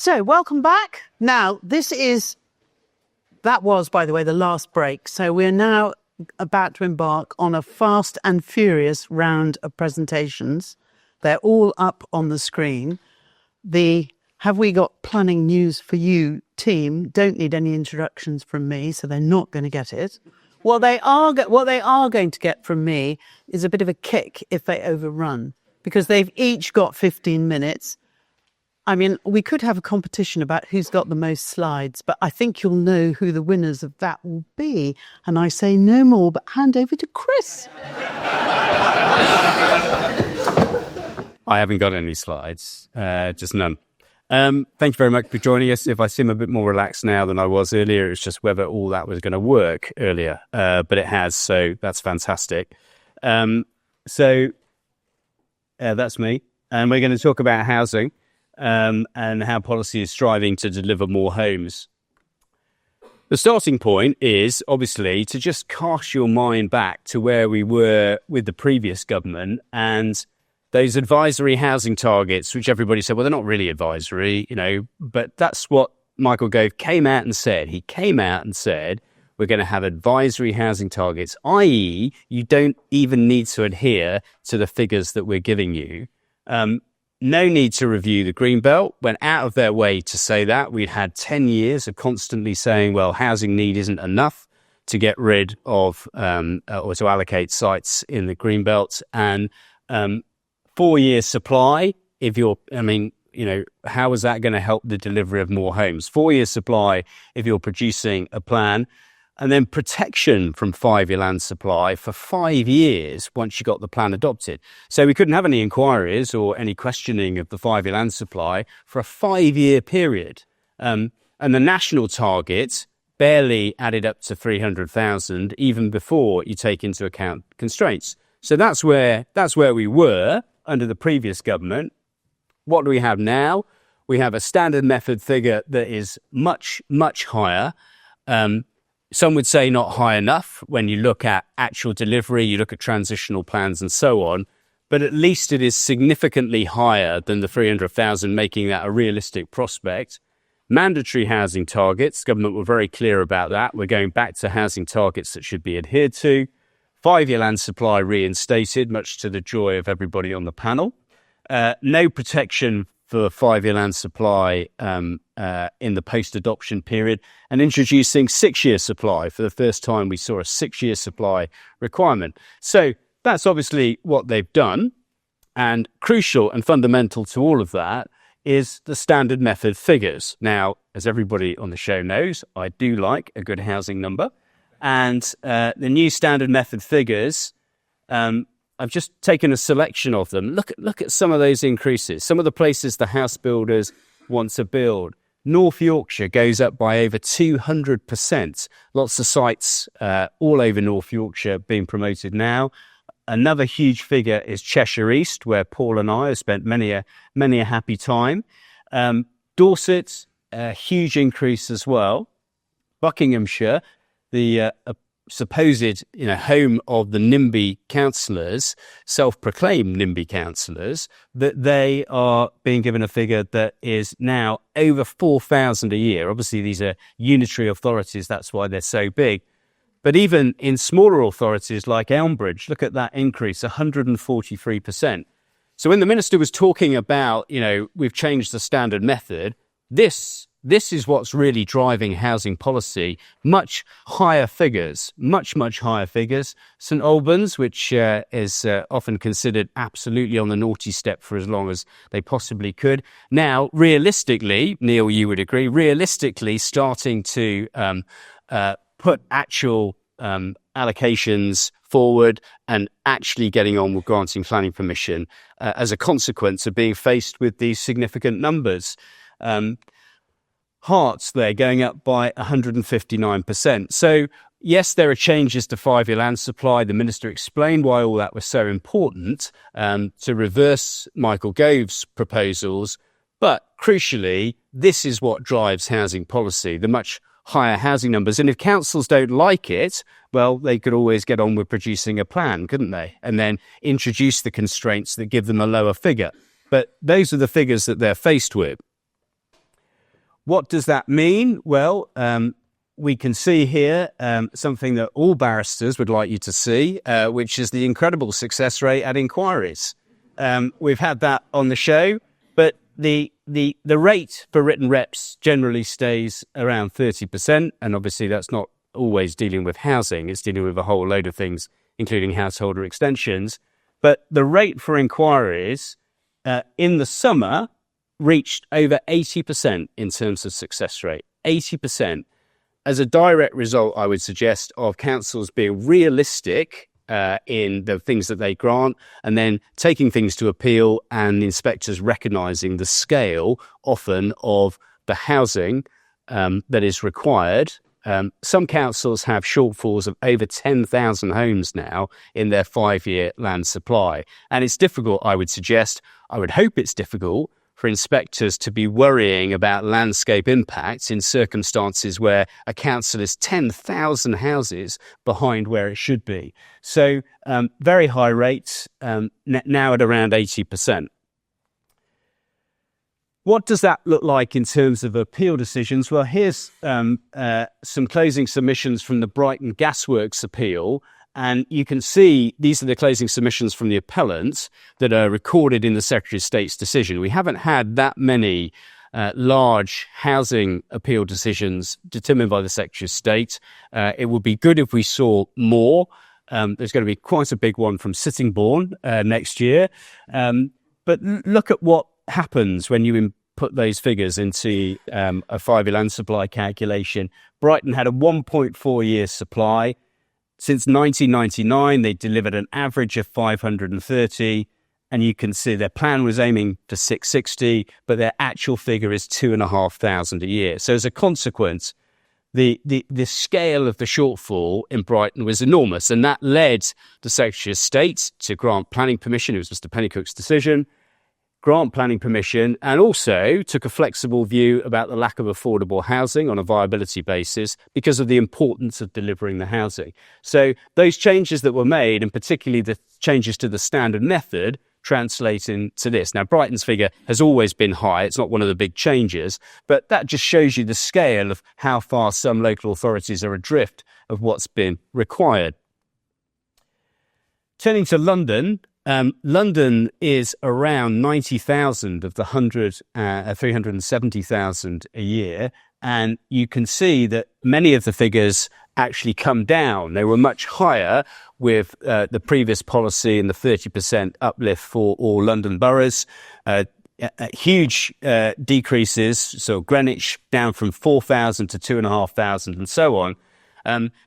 So, welcome back. Now, that was, by the way, the last break. So we're now about to embark on a fast and furious round of presentations. They're all up on the screen. The Have We Got Planning News for You team don't need any introductions from me, so they're not going to get it. What they are going to get from me is a bit of a kick if they overrun, because they've each got 15 minutes. I mean, we could have a competition about who's got the most slides, but I think you'll know who the winners of that will be. And I say no more, but hand over to Chris. I haven't got any slides, just none. Thank you very much for joining us. If I seem a bit more relaxed now than I was earlier, it's just whether all that was going to work earlier, but it has, so that's fantastic. That's me, and we're going to talk about housing. And how policy is striving to deliver more homes. The starting point is, obviously, to just cast your mind back to where we were with the previous government and those advisory housing targets, which everybody said, well, they're not really advisory, but that's what Michael Gove came out and said. He came out and said, we're going to have advisory housing targets, i.e., you don't even need to adhere to the figures that we're giving you. No need to review the Greenbelt. Went out of their way to say that. We'd had 10 years of constantly saying, well, housing need isn't enough to get rid of or to allocate sites in the Greenbelt. And 4 years supply, how is that going to help the delivery of more homes? 4 years supply if you're producing a plan. And then protection from 5-year land supply for 5 years once you got the plan adopted. So we couldn't have any inquiries or any questioning of the 5-year land supply for a 5-year period. And the national target barely added up to 300,000 even before you take into account constraints. So that's where we were under the previous government. What do we have now? We have a standard method figure that is much, much higher. Some would say not high enough when you look at actual delivery, you look at transitional plans and so on, but at least it is significantly higher than the 300,000, making that a realistic prospect. Mandatory housing targets, government were very clear about that. We're going back to housing targets that should be adhered to. 5-year land supply reinstated, much to the joy of everybody on the panel. No protection for 5-year land supply in the post-adoption period, and introducing 6-year supply. For the first time, we saw a 6-year supply requirement. So that's obviously what they've done. And crucial and fundamental to all of that is the standard method figures. Now, as everybody on the show knows, I do like a good housing number. And the new standard method figures, I've just taken a selection of them. Look at some of those increases. Some of the places the house builders want to build. North Yorkshire goes up by over 200%. Lots of sites all over North Yorkshire being promoted now. Another huge figure is Cheshire East, where Paul and I have spent many a happy time. Dorset, a huge increase as well. Buckinghamshire, the supposed home of the NIMBY councillors, self-proclaimed NIMBY councillors, that they are being given a figure that is now over 4,000 a year. Obviously, these are unitary authorities, that's why they're so big. But even in smaller authorities like Elmbridge, look at that increase, 143%. So when the minister was talking about, we've changed the standard method, this is what's really driving housing policy. Much higher figures, much higher figures. St Albans, which is often considered absolutely on the naughty step for as long as they possibly could. Now, realistically, Neil, you would agree, realistically starting to put actual allocations forward and actually getting on with granting planning permission as a consequence of being faced with these significant numbers. Hearts, they're going up by 159%. So, yes, there are changes to 5-year land supply. The minister explained why all that was so important to reverse Michael Gove's proposals. But crucially, this is what drives housing policy, the much higher housing numbers. And if councils don't like it, well, they could always get on with producing a plan, couldn't they? And then introduce the constraints that give them a lower figure. But those are the figures that they're faced with. What does that mean? Well, we can see here something that all barristers would like you to see, which is the incredible success rate at inquiries. We've had that on the show, but the rate for written reps generally stays around 30%, and obviously that's not always dealing with housing, it's dealing with a whole load of things, including householder extensions. But the rate for inquiries in the summer reached over 80% in terms of success rate, 80%. As a direct result, I would suggest, of councils being realistic in the things that they grant, and then taking things to appeal, and inspectors recognising the scale often of the housing that is required. Some councils have shortfalls of over 10,000 homes now in their 5-year land supply. And it's difficult, I would suggest, I would hope it's difficult for inspectors to be worrying about landscape impacts in circumstances where a council is 10,000 houses behind where it should be. So very high rates, now at around 80%. What does that look like in terms of appeal decisions? Well, here's some closing submissions from the Brighton Gasworks appeal. And you can see these are the closing submissions from the appellants that are recorded in the Secretary of State's decision. We haven't had that many large housing appeal decisions determined by the Secretary of State. It would be good if we saw more. There's going to be quite a big one from Sittingbourne next year. But look at what happens when you input those figures into a 5-year land supply calculation. Brighton had a 1.4-year supply. Since 1999, they delivered an average of 530, and you can see their plan was aiming for 660, but their actual figure is 2,500 a year. So as a consequence, the scale of the shortfall in Brighton was enormous, and that led the Secretary of State to grant planning permission. It was Mr. Pennycook's decision. Grant planning permission, and also took a flexible view about the lack of affordable housing on a viability basis because of the importance of delivering the housing. So those changes that were made, and particularly the changes to the standard method, translate into this. Now, Brighton's figure has always been high. It's not one of the big changes, but that just shows you the scale of how far some local authorities are adrift of what's been required. Turning to London, London is around 90,000 of the 370,000 a year. And you can see that many of the figures actually come down. They were much higher with the previous policy and the 30% uplift for all London boroughs. Huge decreases. So Greenwich down from 4,000 to 2,500 and so on.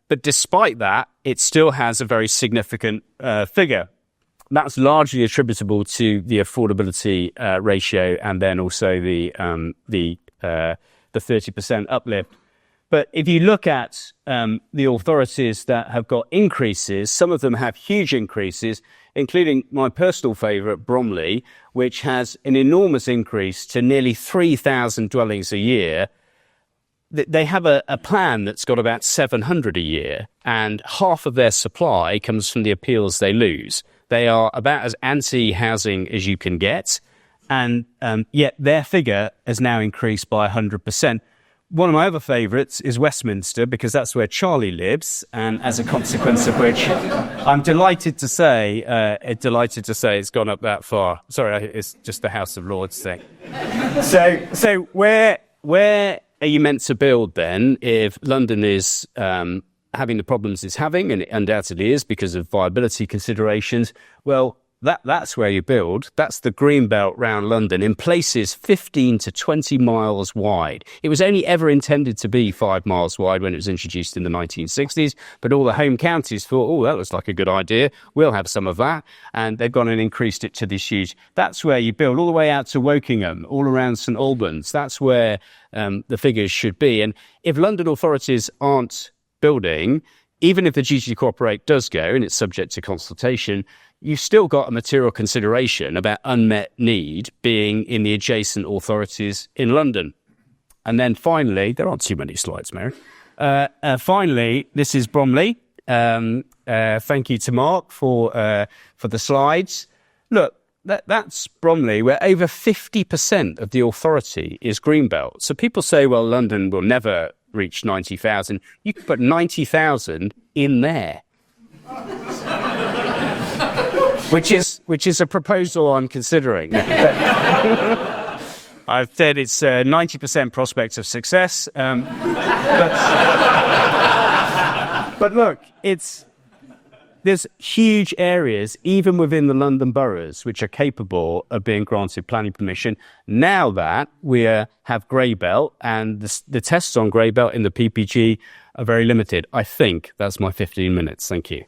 But despite that, it still has a very significant figure. That's largely attributable to the affordability ratio, and then also the 30% uplift. But if you look at the authorities that have got increases, some of them have huge increases, including my personal favourite, Bromley, which has an enormous increase to nearly 3,000 dwellings a year. They have a plan that's got about 700 a year, and half of their supply comes from the appeals they lose. They are about as anti-housing as you can get, and yet their figure has now increased by 100%. One of my other favourites is Westminster, because that's where Charlie lives, and as a consequence of which, I'm delighted to say it's gone up that far. Sorry, it's just the House of Lords thing. So where are you meant to build then if London is having the problems it's having, and it undoubtedly is because of viability considerations? Well, that's where you build. That's the green belt round London, in places 15 to 20 miles wide. It was only ever intended to be 5 miles wide when it was introduced in the 1960s, but all the home counties thought, oh, that looks like a good idea. We'll have some of that. And they've gone and increased it to this huge. That's where you build, all the way out to Wokingham, all around St Albans. That's where the figures should be. And if London authorities aren't building, even if the duty to cooperate does go, and it's subject to consultation, you've still got a material consideration about unmet need being in the adjacent authorities in London. And then finally, there aren't too many slides, Mary. Finally, this is Bromley. Thank you to Mark for the slides. Look, that's Bromley, where over 50% of the authority is Greenbelt. So people say, well, London will never reach 90,000. You could put 90,000 in there. which is a proposal I'm considering. I've said it's 90% prospect of success. But look, there's huge areas, even within the London boroughs, which are capable of being granted planning permission. Now that we have grey belt, and the tests on grey belt in the PPG are very limited. I think that's my 15 minutes. Thank you.